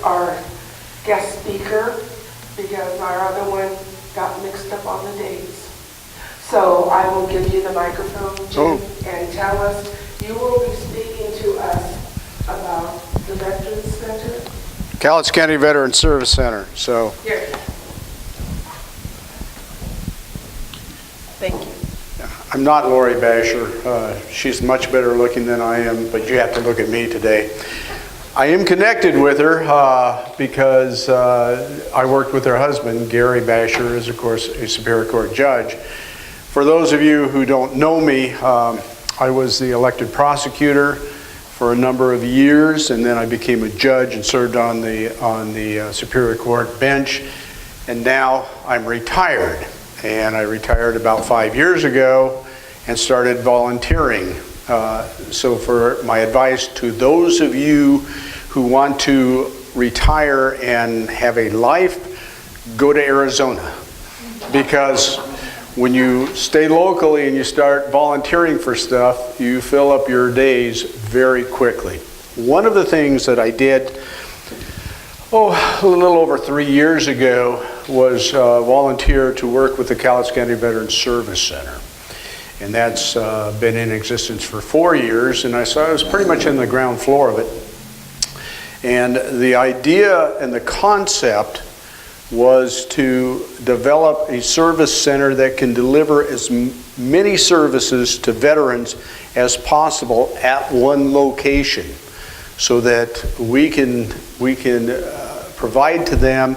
our guest speaker because our other one got mixed up on the dates. So I will give you the microphone, Jim, and tell us, you will be speaking to us about the Veterans Center. Cowlitz County Veteran Service Center. So Here. Thank you. I'm not Lori Basher. She's much better looking than I am, but you have to look at me today. I am connected with her because I worked with her husband. Gary Basher is, of course, a Superior Court judge. For those of you who don't know me, I was the elected prosecutor for a number of years, and then I became a judge and served on the Superior Court bench, and now I'm retired. And I retired about 5 years ago and started volunteering. So for my advice to those of you who want to retire and have a life, go to Arizona. Because when you stay locally and you start volunteering for stuff, you fill up your days very quickly. One of the things that I did, a little over 3 years ago, was volunteer to work with the Cowlitz County Veteran Service Center. And that's been in existence for 4 years, and I was pretty much in the ground floor of it. And the idea and the concept was to develop a service center that can deliver as many services to veterans as possible at one location, so that we can provide to them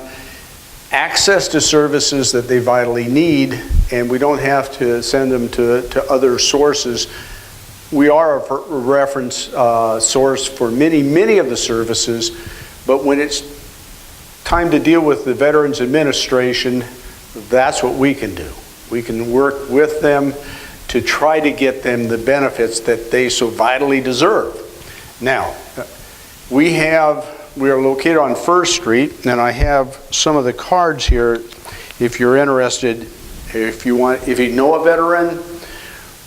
access to services that they vitally need, and we don't have to send them to other sources. We are a reference source for many of the services, but when it's time to deal with the Veterans Administration, that's what we can do. We can work with them to try to get them the benefits that they so vitally deserve. Now, we are located on First Street, and I have some of the cards here if you're interested. If you know a veteran,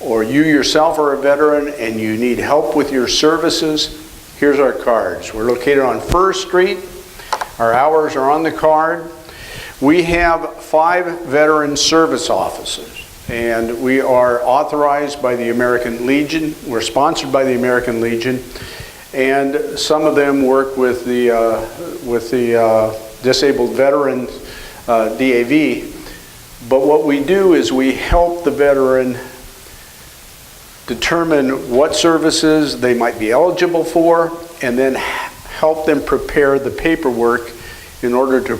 or you yourself are a veteran and you need help with your services, here's our cards. We're located on First Street. Our hours are on the card. We have 5 veteran service offices, and we are authorized by the American Legion. We're sponsored by the American Legion, and some of them work with the Disabled Veterans DAV. But what we do is we help the veteran determine what services they might be eligible for, and then help them prepare the paperwork in order to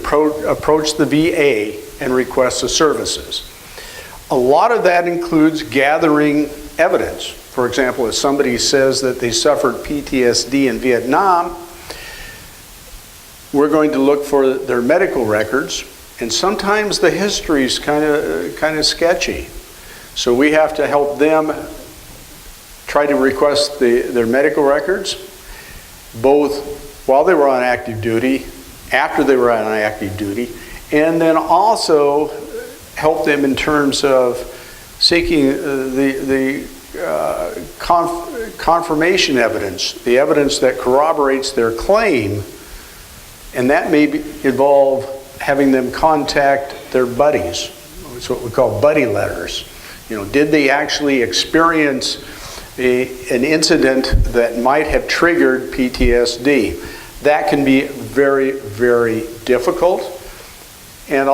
approach the VA and request the services. A lot of that includes gathering evidence. For example, if somebody says that they suffered PTSD in Vietnam, we're going to look for their medical records, and sometimes the history is kind of sketchy. So we have to help them try to request their medical records, both while they were on active duty, after they were on active duty, and then also help them in terms of seeking the confirmation evidence, the evidence that corroborates their claim, and that may involve having them contact their buddies. It's what we call buddy letters. Did they actually experience an incident that might have triggered PTSD? That can be very, very difficult, and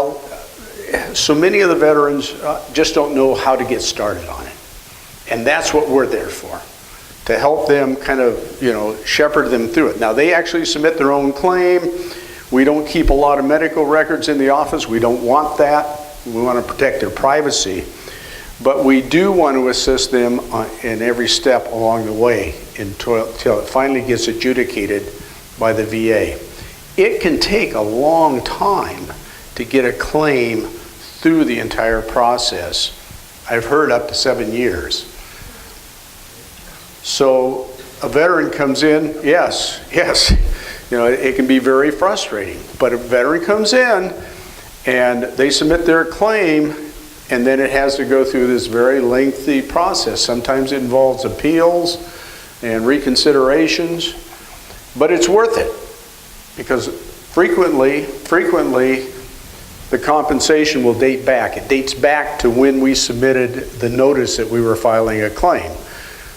so many of the veterans just don't know how to get started on it. And that's what we're there for, to help them kind of, shepherd them through it. Now, they actually submit their own claim. We don't keep a lot of medical records in the office. We don't want that. We want to protect their privacy. But we do want to assist them in every step along the way until it finally gets adjudicated by the VA. It can take a long time to get a claim through the entire process. I've heard up to 7 years. So a veteran comes in, yes, it can be very frustrating, but a veteran comes in and they submit their claim, and then it has to go through this very lengthy process. Sometimes it involves appeals and reconsiderations, but it's worth it, because frequently, the compensation will date back. It dates back to when we submitted the notice that we were filing a claim.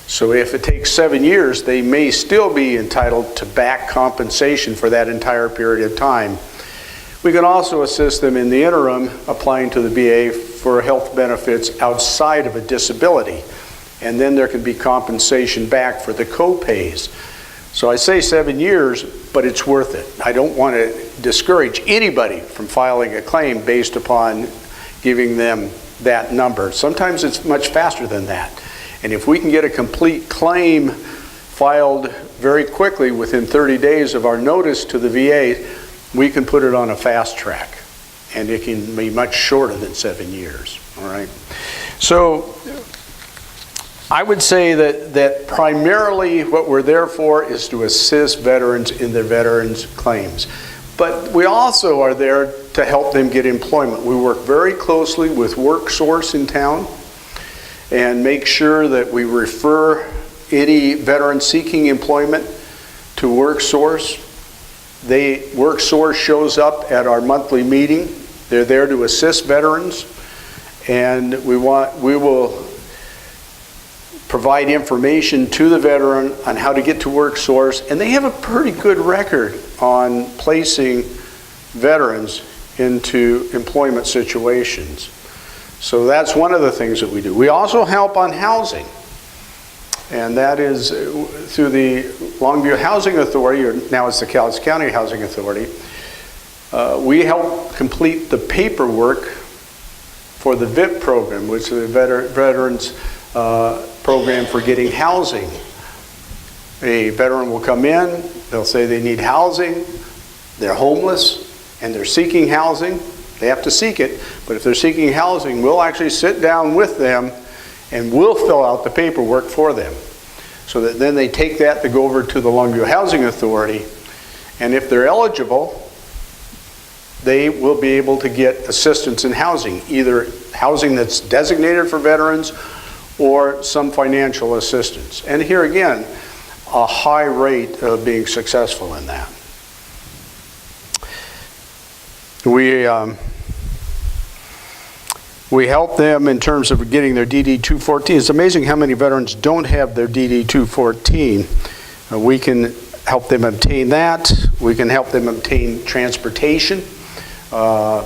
So if it takes 7 years, they may still be entitled to back compensation for that entire period of time. We can also assist them in the interim applying to the VA for health benefits outside of a disability. And then there can be compensation back for the co-pays. So I say 7 years, but it's worth it. I don't want to discourage anybody from filing a claim based upon giving them that number. Sometimes it's much faster than that. And if we can get a complete claim filed very quickly within 30 days of our notice to the VA, we can put it on a fast track. And it can be much shorter than 7 years, all right? So I would say that primarily what we're there for is to assist veterans in their veterans claims. But we also are there to help them get employment. We work very closely with WorkSource in town and make sure that we refer any veteran seeking employment to WorkSource. WorkSource shows up at our monthly meeting. They're there to assist veterans, and we will provide information to the veteran on how to get to WorkSource, and they have a pretty good record on placing veterans into employment situations. So that's one of the things that we do. We also help on housing, and that is through the Longview Housing Authority, or now it's the Cowlitz County Housing Authority. We help complete the paperwork for the VIP program, which is the Veterans program for getting housing. A veteran will come in, they'll say they need housing, they're homeless, and they're seeking housing. They have to seek it, but if they're seeking housing, we'll actually sit down with them and we'll fill out the paperwork for them. So that then they take that to go over to the Longview Housing Authority, and if they're eligible, they will be able to get assistance in housing, either housing that's designated for veterans or some financial assistance. And here again, a high rate of being successful in that. We help them in terms of getting their DD-214. It's amazing how many veterans don't have their DD-214. We can help them obtain that. We can help them obtain transportation. The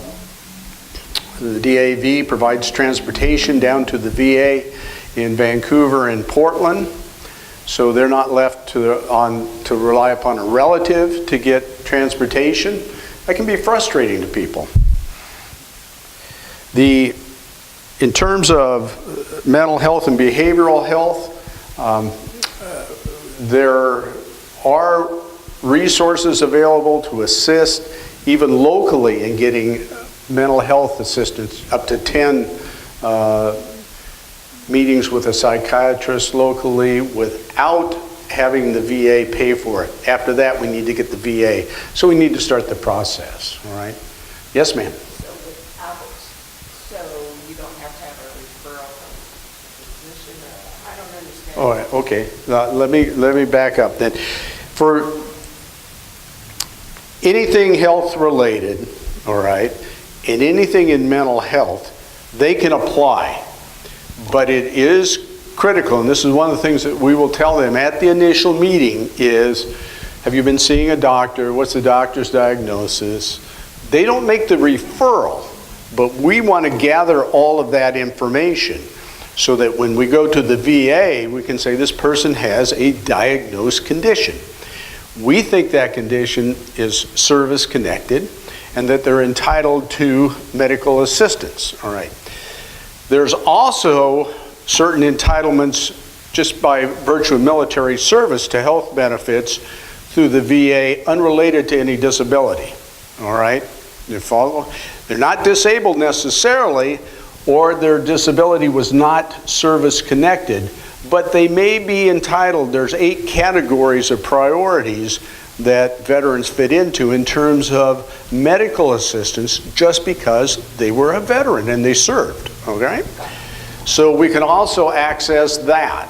DAV provides transportation down to the VA in Vancouver and Portland, so they're not left to rely upon a relative to get transportation. That can be frustrating to people. In terms of mental health and behavioral health, there are resources available to assist even locally in getting mental health assistance, up to 10 meetings with a psychiatrist locally without having the VA pay for it. After that, we need to get the VA. So we need to start the process, all right? Yes, ma'am. So without, so you don't have to have a referral from a physician? I don't understand. Oh, okay. Let me back up then. For anything health related, all right, and anything in mental health, they can apply. But it is critical, and this is one of the things that we will tell them at the initial meeting is, have you been seeing a doctor? What's the doctor's diagnosis? They don't make the referral, but we want to gather all of that information so that when we go to the VA, we can say this person has a diagnosed condition. We think that condition is service connected and that they're entitled to medical assistance, all right. There's also certain entitlements just by virtue of military service to health benefits through the VA unrelated to any disability, all right? They're not disabled necessarily, or their disability was not service connected, but they may be entitled. There's 8 categories of priorities that veterans fit into in terms of medical assistance just because they were a veteran and they served, okay? So we can also access that,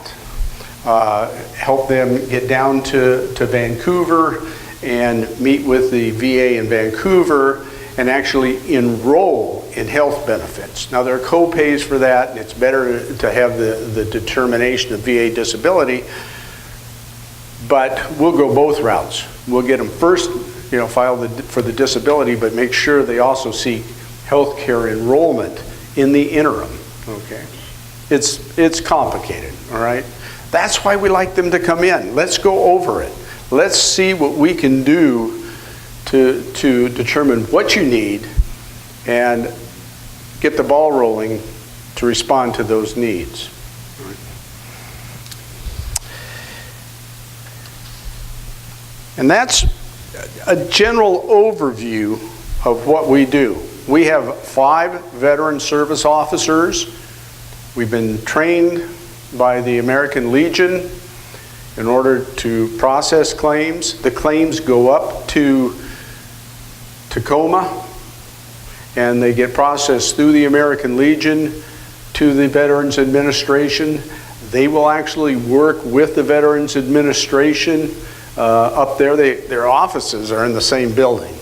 help them get down to Vancouver and meet with the VA in Vancouver and actually enroll in health benefits. Now, there are co-pays for that, and it's better to have the determination of VA disability, but we'll go both routes. We'll get them first, file for the disability, but make sure they also seek health care enrollment in the interim, okay? It's complicated, all right? That's why we like them to come in. Let's go over it. Let's see what we can do to determine what you need and get the ball rolling to respond to those needs. And that's a general overview of what we do. We have 5 veteran service officers. We've been trained by the American Legion in order to process claims. The claims go up to Tacoma, and they get processed through the American Legion to the Veterans Administration. They will actually work with the Veterans Administration up there. Their offices are in the same building.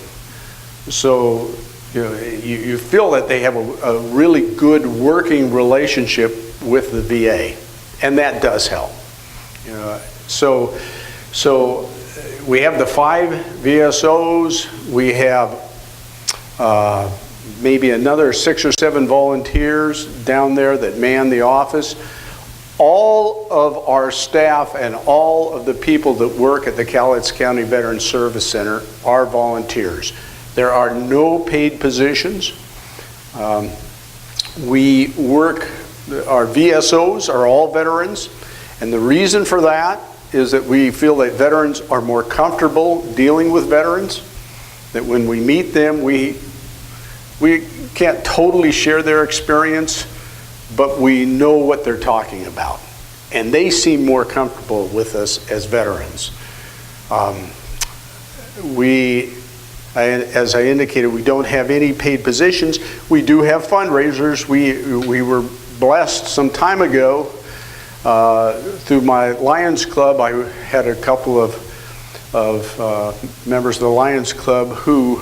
So you feel that they have a really good working relationship with the VA, and that does help. So we have the 5 VSOs. We have maybe another 6 or 7 volunteers down there that man the office. All of our staff and all of the people that work at the Cowlitz County Veterans Service Center are volunteers. There are no paid positions. We work, our VSOs are all veterans, and the reason for that is that we feel that veterans are more comfortable dealing with veterans, that when we meet them, we can't totally share their experience, but we know what they're talking about. And they seem more comfortable with us as veterans. As I indicated, we don't have any paid positions. We do have fundraisers. We were blessed some time ago through my Lions Club. I had a couple of members of the Lions Club who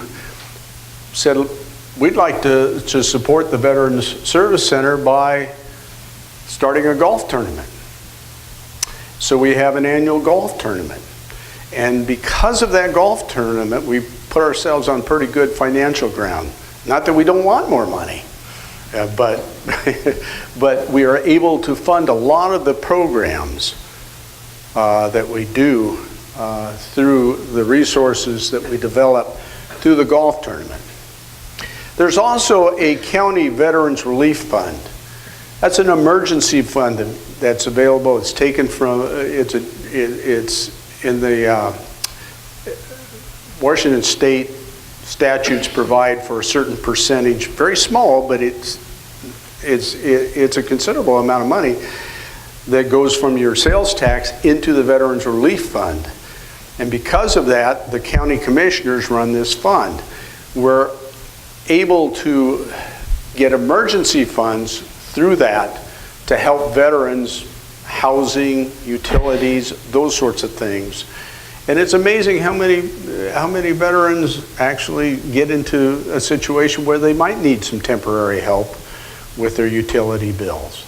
said, we'd like to support the Veterans Service Center by starting a golf tournament. So we have an annual golf tournament. And because of that golf tournament, we put ourselves on pretty good financial ground. Not that we don't want more money, but we are able to fund a lot of the programs that we do through the resources that we develop through the golf tournament. There's also a county Veterans Relief Fund. That's an emergency fund that's available. It's taken from, it's in the Washington State statutes provide for a certain percentage, very small, but it's a considerable amount of money that goes from your sales tax into the Veterans Relief Fund. And because of that, the county commissioners run this fund. We're able to get emergency funds through that to help veterans, housing, utilities, those sorts of things. And it's amazing how many veterans actually get into a situation where they might need some temporary help with their utility bills.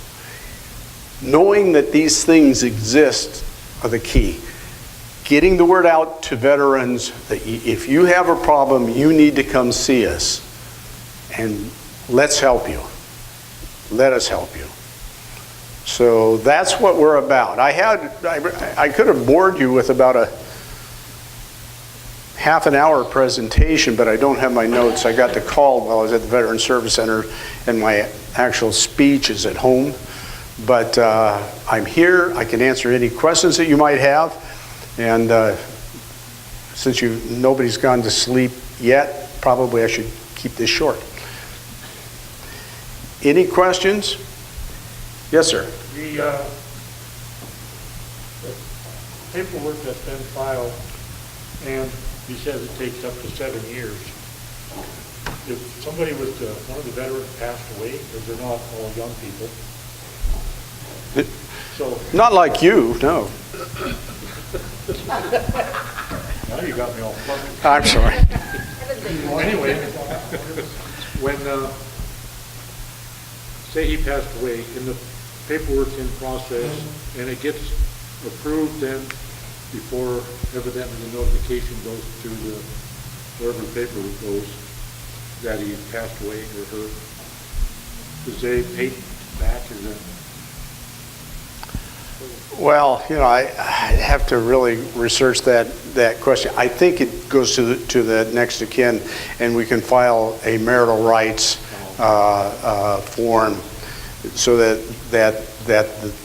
Knowing that these things exist are the key. Getting the word out to veterans that if you have a problem, you need to come see us, and let's help you. Let us help you. So that's what we're about. I could have bored you with about a half an hour presentation, but I don't have my notes. I got the call while I was at the Veterans Service Center, and my actual speech is at home. But I'm here. I can answer any questions that you might have. And since nobody's gone to sleep yet, probably I should keep this short. Any questions? Yes, sir. The paperwork that's been filed, and he says it takes up to 7 years. If somebody was one of the veterans passed away, because they're not all young people. So not like you, no. Now you got me all flustered. I'm sorry. Anyway, when, say he passed away, and the paperwork's in process, and it gets approved then before evidently the notification goes to the, wherever the paperwork goes, that he passed away or her, does they pay back or that? Well, I have to really research that question. I think it goes to the next of kin, and we can file a marital rights form so that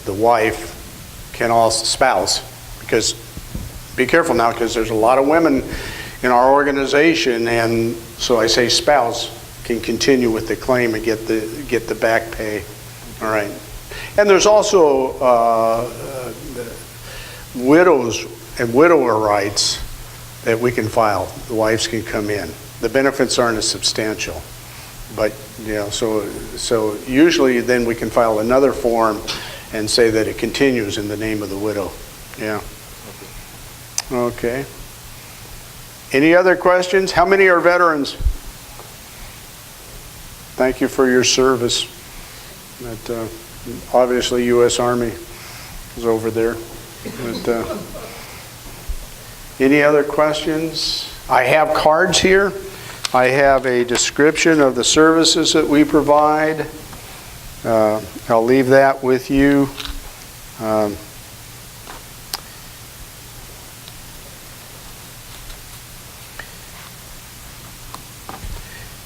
the wife can also, spouse, because be careful now, because there's a lot of women in our organization, and so I say spouse can continue with the claim and get the back pay. All right. And there's also widows and widower rights that we can file. The wives can come in. The benefits aren't as substantial, but so usually then we can file another form and say that it continues in the name of the widow. Yeah. Okay. Any other questions? How many are veterans? Thank you for your service. But, obviously, U.S. Army is over there. But, any other questions? I have cards here. I have a description of the services that we provide. I'll leave that with you.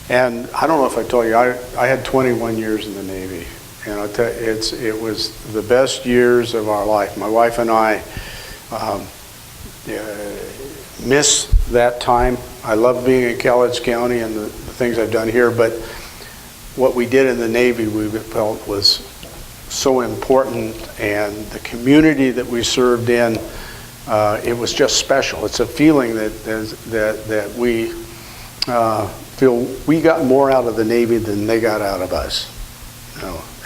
And I don't know if I told you, I had 21 years in the Navy. And I'll tell you, it was the best years of our life. My wife and I miss that time. I love being in Cowlitz County and the things I've done here, but what we did in the Navy we felt was so important, and the community that we served in, it was just special. It's a feeling that we feel we got more out of the Navy than they got out of us.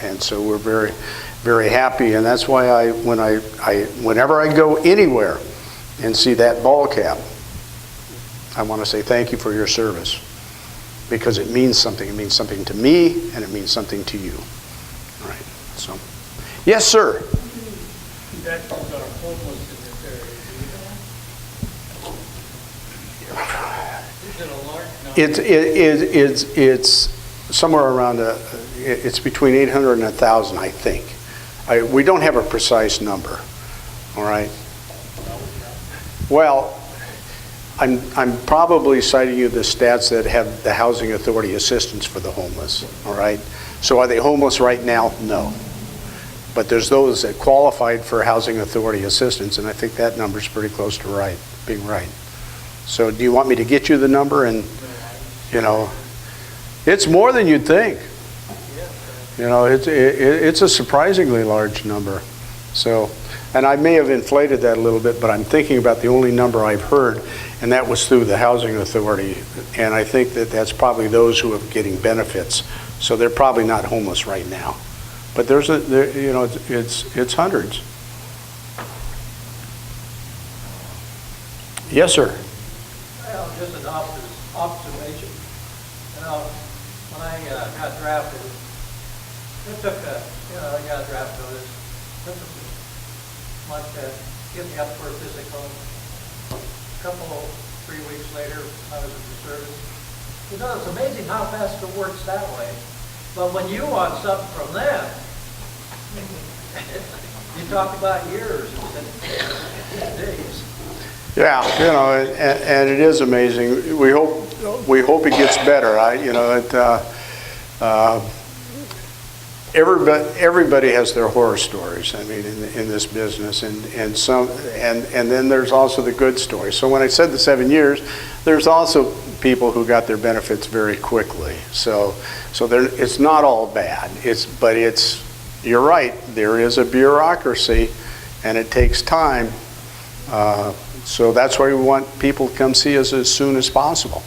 And so we're very, very happy, and that's why whenever I go anywhere and see that ball cap, I want to say thank you for your service, because it means something. It means something to me, and it means something to you. All right. So, yes, sir. Veterans are homeless in this area. Is it a large number? It's somewhere around it's between 800 and 1,000, I think. We don't have a precise number. All right. Well, I'm probably citing you the stats that have the Housing Authority assistance for the homeless. All right. So are they homeless right now? No. But there's those that qualified for Housing Authority assistance, and I think that number's pretty close to being right. So do you want me to get you the number? And it's more than you'd think. It's a surprisingly large number. So, and I may have inflated that a little bit, but I'm thinking about the only number I've heard, and that was through the Housing Authority. And I think that that's probably those who are getting benefits. So they're probably not homeless right now. But it's hundreds. Yes, sir. Well, just an observation. When I got drafted, it took I got a draft notice. It took a month to get me up for a physical. A 3 weeks later, I was in the service. It's amazing how fast it works that way. But when you want something from them, you talk about years instead of days. Yeah, and it is amazing. We hope it gets better. Everybody has their horror stories. I mean, in this business, and then there's also the good stories. So when I said the 7 years, there's also people who got their benefits very quickly. So it's not all bad. You're right. There is a bureaucracy, and it takes time. So that's why we want people to come see us as soon as possible.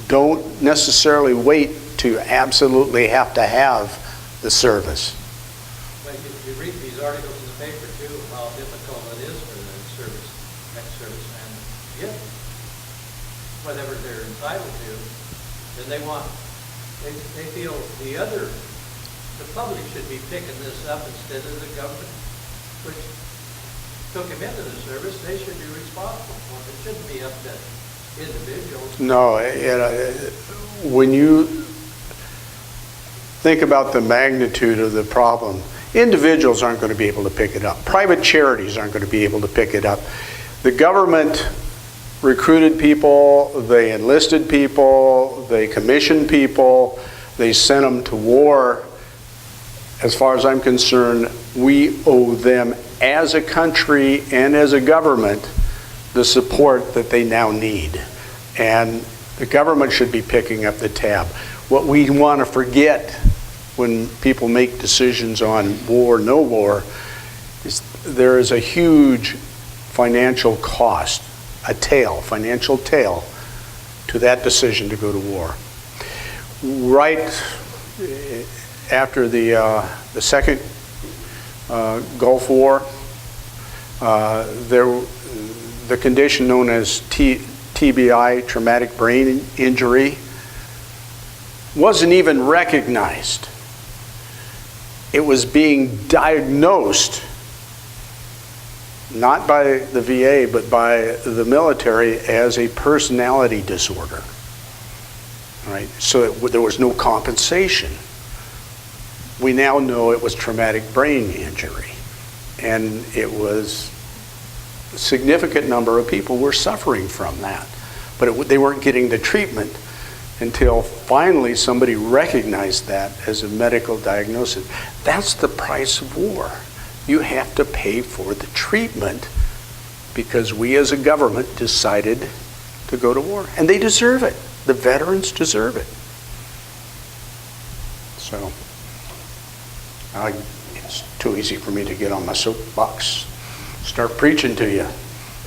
Don't necessarily wait to absolutely have to have the service. But you read these articles in the paper too, how difficult it is for the ex-serviceman to get whatever they're entitled to, then they feel the public should be picking this up instead of the government, which took him into the service. They should be responsible for it. It shouldn't be up to individuals. No, when you think about the magnitude of the problem, individuals aren't going to be able to pick it up. Private charities aren't going to be able to pick it up. The government recruited people, they enlisted people, they commissioned people, they sent them to war. As far as I'm concerned, we owe them as a country and as a government the support that they now need. And the government should be picking up the tab. What we want to forget when people make decisions on war, no war, is there is a huge financial cost, financial tail to that decision to go to war. Right after the second Gulf War, the condition known as TBI, traumatic brain injury, wasn't even recognized. It was being diagnosed not by the VA, but by the military as a personality disorder. Right? So there was no compensation. We now know it was traumatic brain injury. And it was a significant number of people were suffering from that. But they weren't getting the treatment until finally somebody recognized that as a medical diagnosis. That's the price of war. You have to pay for the treatment because we as a government decided to go to war. And they deserve it. The veterans deserve it. So, it's too easy for me to get on my soapbox, start preaching to you.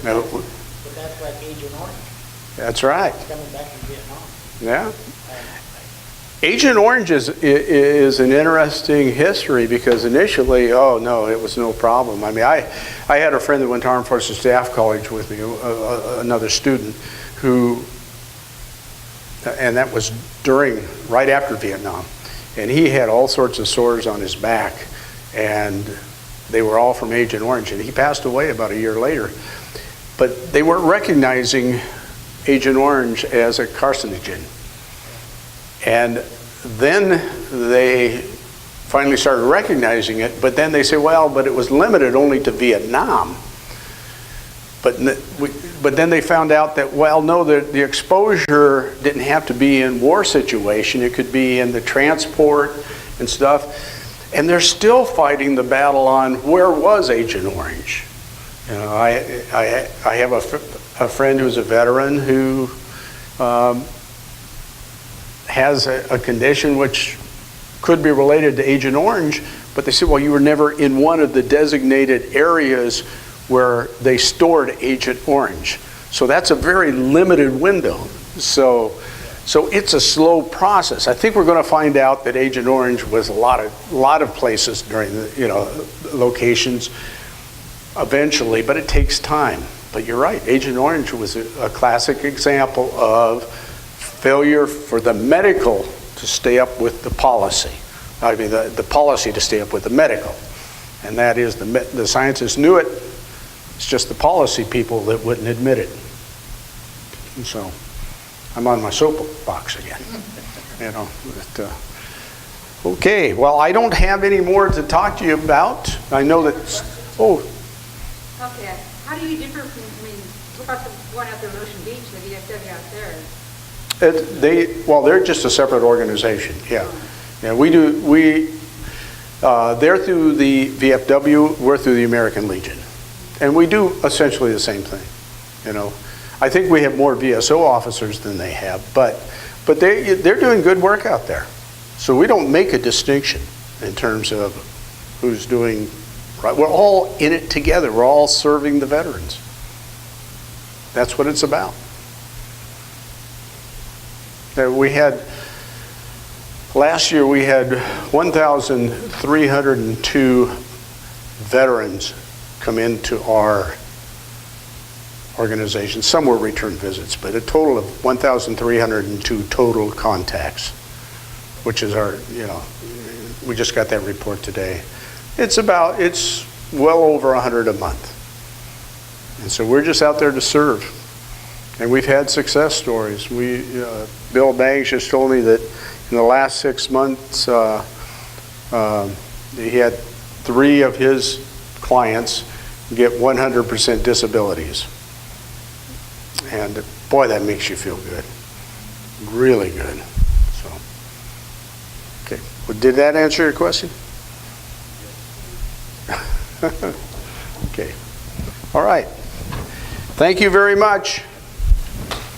No. But that's like Agent Orange. That's right. It's coming back from Vietnam. Yeah. Agent Orange is an interesting history because initially, oh no, it was no problem. I mean, I had a friend that went to Armed Forces Staff College with me, another student, and that was right after Vietnam. And he had all sorts of sores on his back, and they were all from Agent Orange, and he passed away about a year later. But they weren't recognizing Agent Orange as a carcinogen. And then they finally started recognizing it, but then they say, well, but it was limited only to Vietnam. But then they found out that, well, no, the exposure didn't have to be in war situation. It could be in the transport and stuff. And they're still fighting the battle on where was Agent Orange. You know, I have a friend who's a veteran who has a condition which could be related to Agent Orange, but they said, well, you were never in one of the designated areas where they stored Agent Orange. So that's a very limited window. So it's a slow process. I think we're going to find out that Agent Orange was a lot of places during the locations eventually, but it takes time. But you're right, Agent Orange was a classic example of failure for the medical to stay up with the policy. I mean, the policy to stay up with the medical. And that is the scientists knew it. It's just the policy people that wouldn't admit it. And so I'm on my soapbox again. Okay, well, I don't have any more to talk to you about. I know that, Okay, how do you differ from, what about the one out there in Ocean Beach, the VFW out there? They're just a separate organization, yeah. Yeah, they're through the VFW, we're through the American Legion. And we do essentially the same thing, I think we have more VSO officers than they have, but they're doing good work out there. So we don't make a distinction in terms of who's doing right. We're all in it together. We're all serving the veterans. That's what it's about. Last year we had 1,302 veterans come into our organizations. Some were return visits, but a total of 1,302 total contacts, which is our, we just got that report today. It's well over 100 a month. And so we're just out there to serve. And we've had success stories. Bill Banks just told me that in the last 6 months, he had 3 of his clients get 100% disabilities. And boy, that makes you feel good. Really good. So, okay. Well, did that answer your question? Okay. All right. Thank you very much.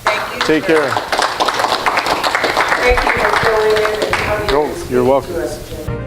Thank you. Take care. Thank you for filling in and coming to You're speak welcome. to us, Jim.